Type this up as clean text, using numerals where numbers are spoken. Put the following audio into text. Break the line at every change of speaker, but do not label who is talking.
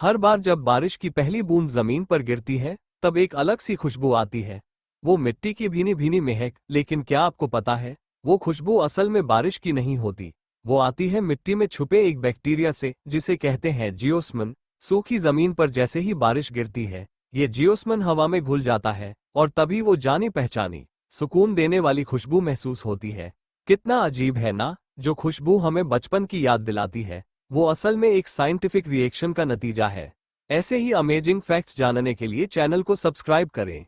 हर बार जब बारिश की पहली बूंद जमीन पर गिरती है, तब एक अलग सी खुशबू आती है। वो मिट्टी की भीनी भीनी महक, लेकिन क्या आपको पता है, वो खुशबू असल में बारिश की नहीं होती। वो आती है मिट्टी में छुपे एक बैक्टीरिया से, जिसे कहते हैं जियोस्मिन। सूखी जमीन पर जैसे ही बारिश गिरती है, ये जियोस्मिन हवा में घुल जाता है, और तभी वो जानी पहचानी, सुकून देने वाली खुशबू महसूस होती है। कितना अजीब है ना, जो खुशबू हमें बचपन की याद दिलाती है, वो असल में एक साइंटिफिक रिएक्शन का नतीजा है। ऐसे ही अमेजिंग फैक्ट्स जानने के लिए चैनल को सब्सक्राइब करें।